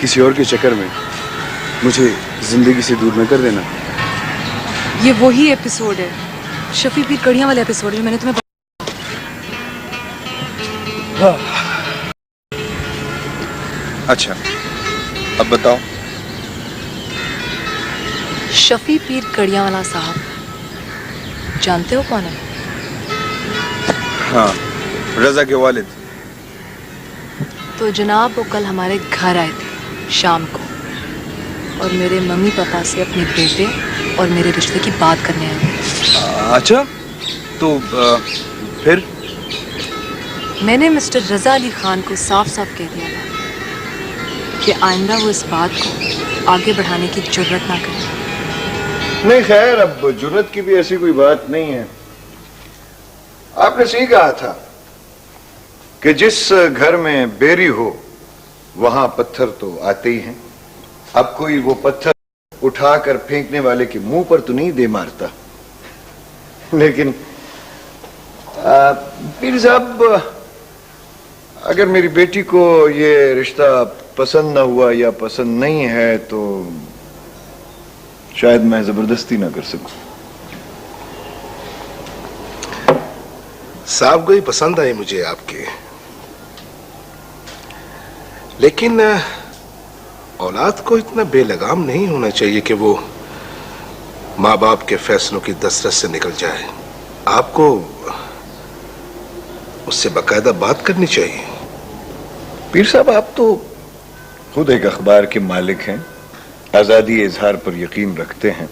किसी और के चक्कर में मुझे जिंदगी से दूर न कर देना। ये वही एपिसोड है, शफी पीर कड़ियां वाला एपिसोड जो मैंने तुम्हें। अच्छा, अब बताओ। शफी पीर कड़ियां वाला साहब जानते हो कौन है? हाँ, रजा के वालिद। तो जनाब वो कल हमारे घर आए थे शाम को और मेरे मम्मी पापा से अपने बेटे और मेरे रिश्ते की बात करने आए। अच्छा, तो फिर? मैंने मिस्टर रजा अली खान को साफ साफ कह दिया था कि आइंदा वो इस बात को आगे बढ़ाने की जुर्रत ना करे। नहीं खैर, अब जुर्रत की भी ऐसी कोई बात नहीं है। आपने सही कहा था कि जिस घर में बेरी हो वहां पत्थर तो आते ही हैं। अब कोई वो पत्थर उठाकर फेंकने वाले के मुंह पर तो नहीं दे मारता, लेकिन पीर साहब, अगर मेरी बेटी को ये रिश्ता पसंद ना हुआ या पसंद नहीं है तो शायद मैं जबरदस्ती ना कर सकूं। साहब को ही पसंद आई मुझे आपके, लेकिन औलाद को इतना बेलगाम नहीं होना चाहिए कि वो माँ बाप के फैसलों की दस्तरस से निकल जाए। आपको उससे बाकायदा बात करनी चाहिए। पीर साहब, आप तो खुद एक अखबार के मालिक हैं, आजादी इजहार पर यकीन रखते हैं।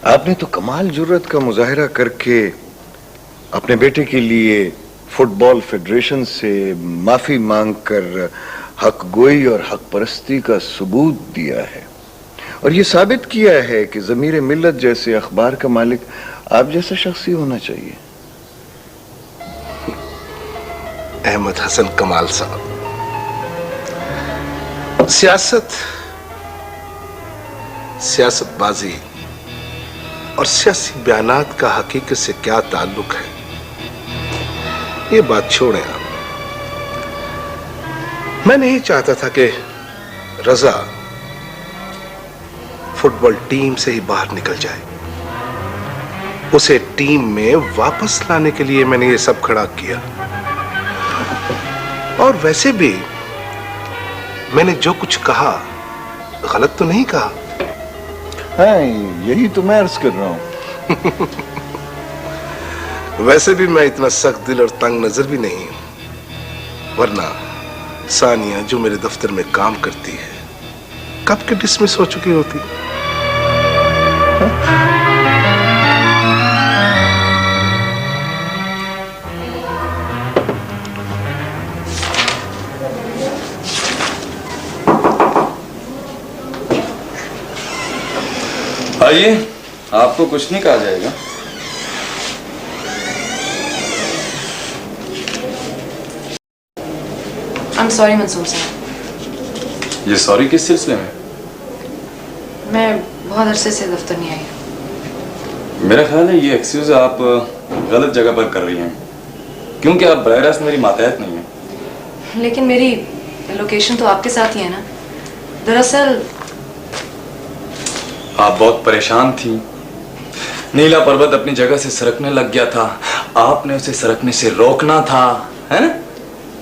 आपने तो कमाल जुर्रत का मुजाहिरा करके अपने बेटे के लिए फुटबॉल फेडरेशन से माफी मांगकर हक गोई और हक परस्ती का सबूत दिया है और ये साबित किया है कि ज़मीर मिल्लत जैसे अखबार का मालिक आप जैसा शख्स ही होना चाहिए। अहमद हसन कमाल साहब, सियासतबाजी और सियासी बयानात का हकीकत से क्या ताल्लुक है, ये बात छोड़ें आप। मैं नहीं चाहता था कि रजा फुटबॉल टीम से ही बाहर निकल जाए। उसे टीम में वापस लाने के लिए मैंने ये सब खड़ा किया। और वैसे भी मैंने जो कुछ कहा गलत तो नहीं कहा। हाँ, यही तो मैं अर्ज कर रहा हूं। वैसे भी मैं इतना सख्त दिल और तंग नजर भी नहीं, वरना सानिया जो मेरे दफ्तर में काम करती है कब के डिसमिस हो चुकी होती। आइए, आपको कुछ नहीं कहा जाएगा। I'm sorry मंसूर साहब। ये सॉरी किस सिलसिले में? मैं बहुत अरसे से दफ्तर नहीं आई। मेरा ख्याल है ये एक्सक्यूज आप गलत जगह पर कर रही हैं, क्योंकि आप बराह रास्त मेरी मातहत नहीं हैं। लेकिन मेरी लोकेशन तो आपके साथ ही है ना। दरअसल आप बहुत परेशान थी। नीला पर्वत अपनी जगह से सरकने लग गया था, आपने उसे सरकने से रोकना था, है ना?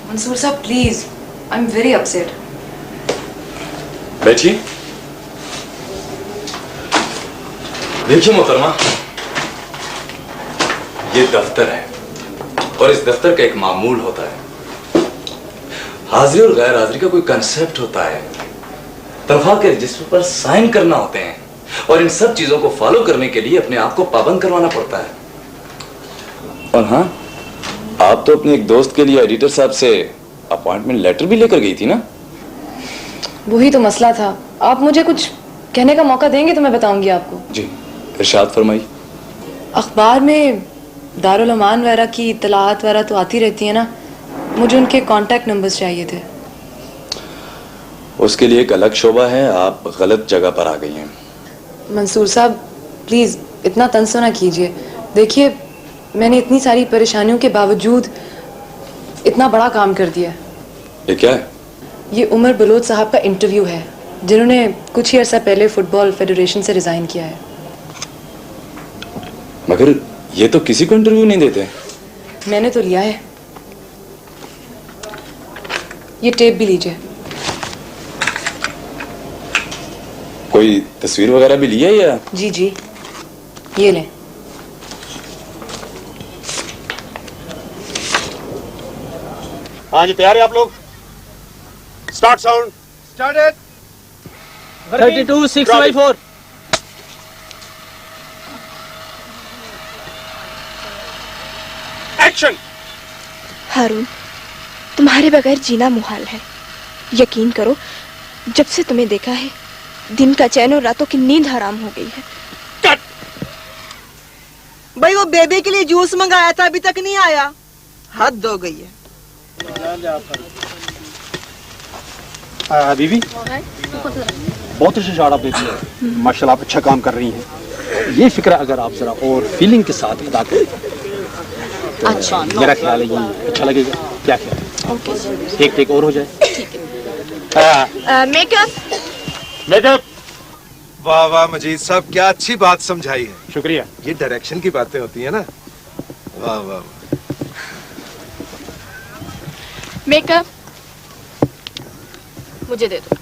मंसूर साहब please, I am very upset. बैठिए। देखिए मोहतरमा, ये दफ्तर है और इस दफ्तर का एक मामूल होता है। हाजिरी और गैर हाजिरी का कोई कंसेप्ट होता है। तनख्वाह के रजिस्टर पर साइन करना होते हैं और इन सब चीजों को फॉलो करने के लिए अपने आप को पाबंद करवाना पड़ता है। और हाँ, आप तो अपने एक दोस्त के लिए एडिटर साहब से अपॉइंटमेंट लेटर भी लेकर गई थी ना? वही तो मसला था। आप मुझे कुछ कहने का मौका देंगे तो मैं बताऊंगी आपको। जी, इरशाद फरमाइए। अखबार में दारुल अमान वगैरह की इत्तलात वगैरह तो आती रहती है ना, मुझे उनके कांटेक्ट नंबर्स चाहिए थे। उसके लिए एक अलग शोबा है, आप गलत जगह पर आ गई हैं। मंसूर साहब प्लीज इतना तंसो ना कीजिए। देखिए, मैंने इतनी सारी परेशानियों के बावजूद इतना बड़ा काम कर दिया। ये क्या है? ये उमर बलोच साहब का इंटरव्यू है, जिन्होंने कुछ ही अर्सा पहले फुटबॉल फेडरेशन से रिजाइन किया है। मगर ये तो किसी को इंटरव्यू नहीं देते। मैंने तो लिया है। ये टेप भी लीजिए। कोई तस्वीर वगैरह भी ली है या? जी जी, ये लें। हाँ जी, तैयार है आप लोग? Start sound. स्टार्टेड। 32 6/4। एक्शन। हारून, तुम्हारे बगैर जीना मुहाल है। यकीन करो, जब से तुम्हें देखा है दिन का चैन और रातों की नींद हराम हो गई है। कट। भाई वो बेबी के लिए जूस मंगाया था, अभी तक नहीं आया। हद हो गई है। बीबी, बहुत अच्छे शॉट आप देती हैं। माशाल्लाह, आप अच्छा काम कर रही हैं। ये फिक्र अगर आप जरा और फीलिंग के साथ अदा करें, अच्छा, मेरा ख्याल है ये अच्छा लगेगा। क्या ख्याल है? ओके। एक टेक और हो जाए। ठीक है। मेकअप। वाह वाह मजीद साहब, क्या अच्छी बात समझाई है। शुक्रिया। ये डायरेक्शन की बातें होती है ना। वाह वाह। मेकअप मुझे दे दो।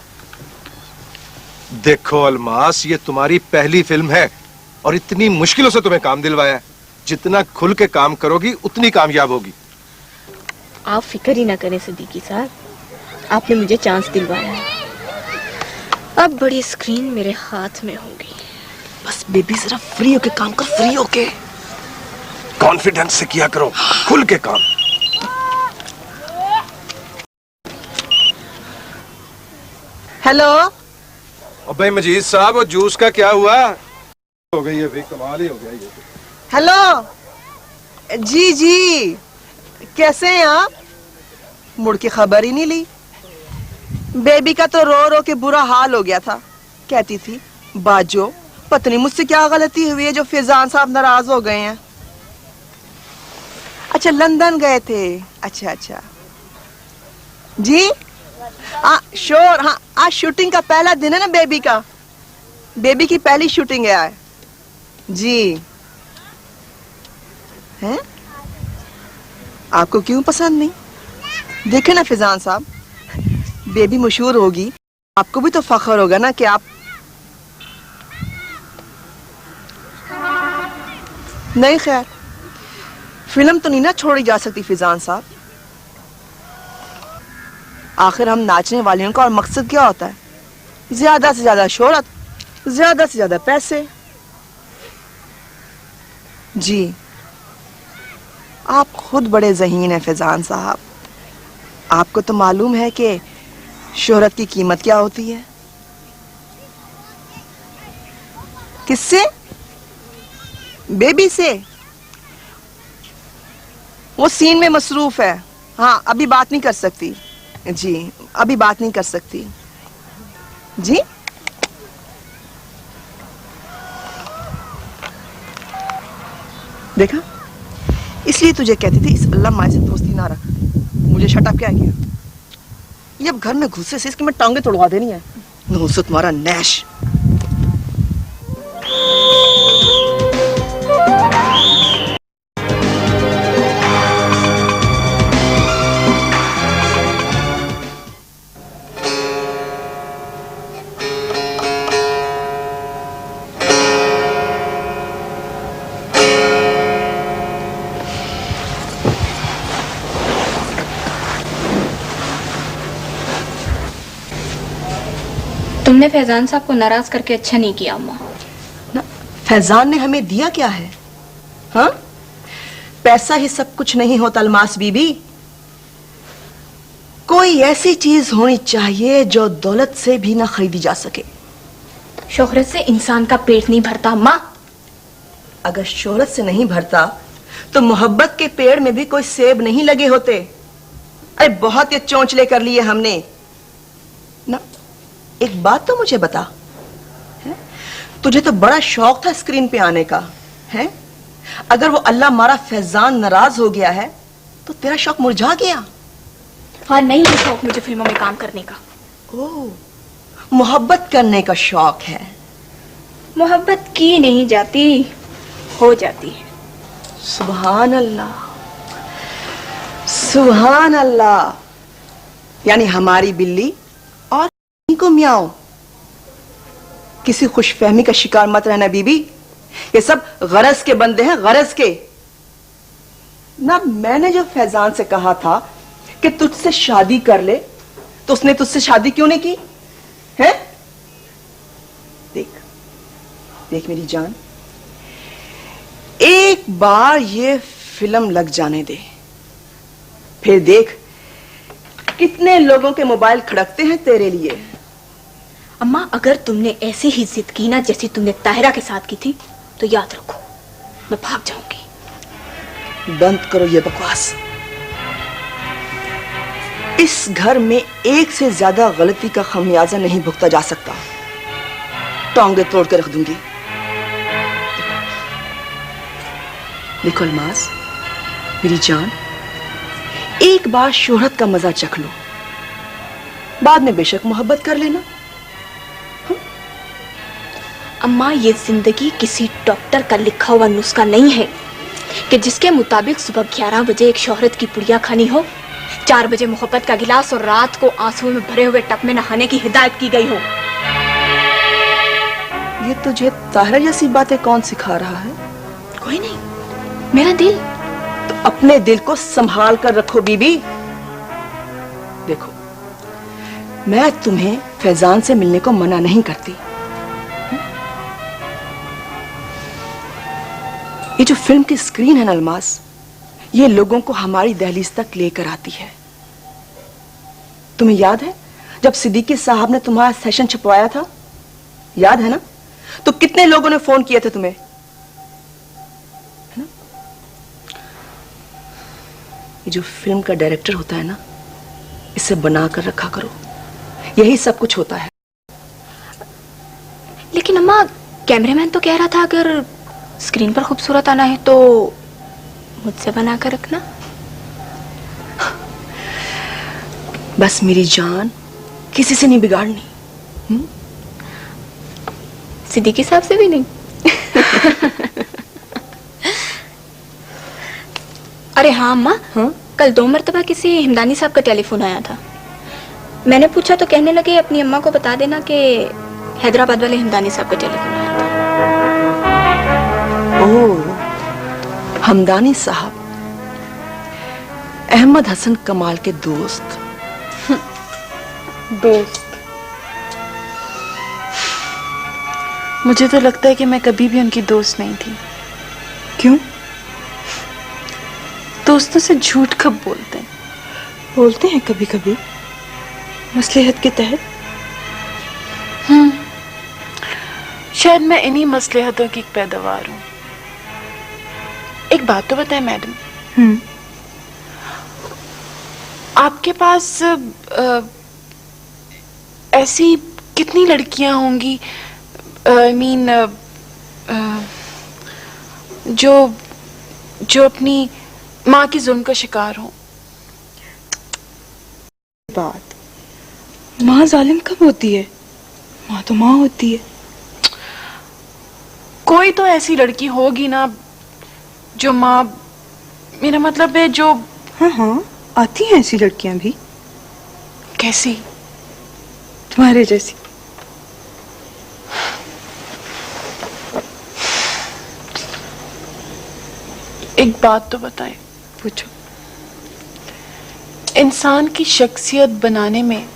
देखो अलमास, ये तुम्हारी पहली फिल्म है और इतनी मुश्किलों से तुम्हें काम दिलवाया है। जितना खुल के काम करोगी उतनी कामयाब होगी। आप फिक्र ही ना करें सिद्दीकी साहब, आपने मुझे चांस दिलवाया है। अब बड़ी स्क्रीन मेरे हाथ में होगी। बस बेबी जरा फ्री होके काम कर, फ्री होके। कॉन्फिडेंस से किया करो, खुल के काम। हेलो। अबे मजीद साहब, वो जूस का क्या हुआ? हो गई है, कमाल ही हो गया ये। हेलो। जी जी, कैसे हैं आप? मुड़ के खबर ही नहीं ली। बेबी का तो रो रो के बुरा हाल हो गया था। कहती थी बाजो, पता नहीं मुझसे क्या गलती हुई है जो फैजान साहब नाराज हो गए हैं। अच्छा, लंदन गए थे। अच्छा अच्छा जी। श्योर। हाँ, आज शूटिंग का पहला दिन है ना बेबी का। बेबी की पहली शूटिंग है आज। जी हैं? आपको क्यों पसंद नहीं? देखे ना फैजान साहब, बेबी मशहूर होगी, आपको भी तो फख्र होगा ना कि आप। नहीं खैर, फिल्म तो नहीं ना छोड़ी जा सकती फैजान साहब। आखिर हम नाचने वालियों का और मकसद क्या होता है? ज्यादा से ज्यादा शोहरत, ज्यादा से ज्यादा पैसे। जी, आप खुद बड़े ज़हीन हैं फैजान साहब। आपको तो मालूम है कि शोहरत की कीमत क्या होती है। किससे? बेबी से। वो सीन में मसरूफ है। हाँ, अभी बात नहीं कर सकती। जी, अभी बात नहीं कर सकती। जी, देखा, इसलिए तुझे कहती थी इस अल्लाह माए से दोस्ती ना रख। मुझे शटअप क्या किया? ये अब घर में घुसे से इसकी मैं टांगे तोड़वा देनी है। नहुसत तुम्हारा नैश। तुमने फैजान साहब को नाराज करके अच्छा नहीं किया अम्मा। ना, फैजान ने हमें दिया क्या है? हाँ, पैसा ही सब कुछ नहीं होता अलमास बीबी। कोई ऐसी चीज होनी चाहिए जो दौलत से भी ना खरीदी जा सके। शोहरत से इंसान का पेट नहीं भरता अम्मा। अगर शोहरत से नहीं भरता तो मोहब्बत के पेड़ में भी कोई सेब नहीं लगे होते। अरे बहुत ये चोंचले कर लिए हमने ना। एक बात तो मुझे बता, है? तुझे तो बड़ा शौक था स्क्रीन पे आने का, है? अगर वो अल्लाह मारा फैजान नाराज हो गया है तो तेरा शौक मुरझा गया। हाँ, नहीं है शौक मुझे फिल्मों में काम करने का। ओह, मोहब्बत करने का शौक है। मोहब्बत की नहीं जाती, हो जाती है। सुभान अल्लाह, सुभान अल्लाह। यानी हमारी बिल्ली और को म्याऊं। किसी खुशफहमी का शिकार मत रहना बीबी, ये सब गरज के बंदे हैं, गरज के। ना मैंने जो फैजान से कहा था कि तुझसे शादी कर ले, तो उसने तुझसे शादी क्यों नहीं की है? देख देख मेरी जान, एक बार ये फिल्म लग जाने दे, फिर देख कितने लोगों के मोबाइल खड़कते हैं तेरे लिए। अम्मा, अगर तुमने ऐसी ही जिद की ना जैसी तुमने ताहिरा के साथ की थी, तो याद रखो मैं भाग जाऊंगी। बंद करो ये बकवास। इस घर में एक से ज्यादा गलती का खमियाजा नहीं भुगता जा सकता। टांगे तोड़ कर रख दूंगी। देखो अलमास, मेरी जान, एक बार शोहरत का मजा चख लो, बाद में बेशक मोहब्बत कर लेना। अम्मा, ये जिंदगी किसी डॉक्टर का लिखा हुआ नुस्खा नहीं है कि जिसके मुताबिक सुबह 11 बजे एक शोहरत की पुड़िया खानी हो, 4 बजे मोहब्बत का गिलास और रात को आंसुओं में भरे हुए टब में नहाने की हिदायत की गई हो। ये तुझे ताहिरा जैसी बातें कौन सिखा रहा है? कोई नहीं, मेरा दिल। तो अपने दिल को संभाल कर रखो बीबी। देखो, मैं तुम्हें फैजान से मिलने को मना नहीं करती। ये जो फिल्म की स्क्रीन है ना अलमास, ये लोगों को हमारी दहलीज तक लेकर आती है। तुम्हें याद है जब सिद्दीकी साहब ने तुम्हारा सेशन छपवाया था? याद है ना? तो कितने लोगों ने फोन किए थे तुम्हें, है ना? ये जो फिल्म का डायरेक्टर होता है ना, इसे बना कर रखा करो। यही सब कुछ होता है। लेकिन अम्मा, कैमरामैन तो कह रहा था अगर स्क्रीन पर खूबसूरत आना है तो मुझसे बना कर रखना। बस मेरी जान, किसी से नहीं बिगाड़नी। सिद्दीकी साहब से भी नहीं। अरे हाँ अम्मा, कल 2 मरतबा किसी हिमदानी साहब का टेलीफोन आया था। मैंने पूछा तो कहने लगे अपनी अम्मा को बता देना कि हैदराबाद वाले हिमदानी साहब का टेलीफोन आया था। ओह, हमदानी साहब, अहमद हसन कमाल के दोस्त। दोस्त? मुझे तो लगता है कि मैं कभी भी उनकी दोस्त नहीं थी। क्यों? दोस्तों से झूठ कब बोलते हैं? बोलते हैं कभी कभी, मसलहत के तहत। शायद मैं इन्हीं मसलहतों की एक पैदावार हूँ। एक बात तो बताएं मैडम, आपके पास ऐसी कितनी लड़कियां होंगी, आई मीन जो अपनी माँ की जुल्म का शिकार हो? बात, माँ जालिम कब होती है? माँ तो माँ होती है। कोई तो ऐसी लड़की होगी ना जो माँ, मेरा मतलब है जो। हाँ हाँ, आती हैं ऐसी लड़कियां भी। कैसी? तुम्हारे जैसी। एक बात तो बताएं। पूछो। इंसान की शख्सियत बनाने में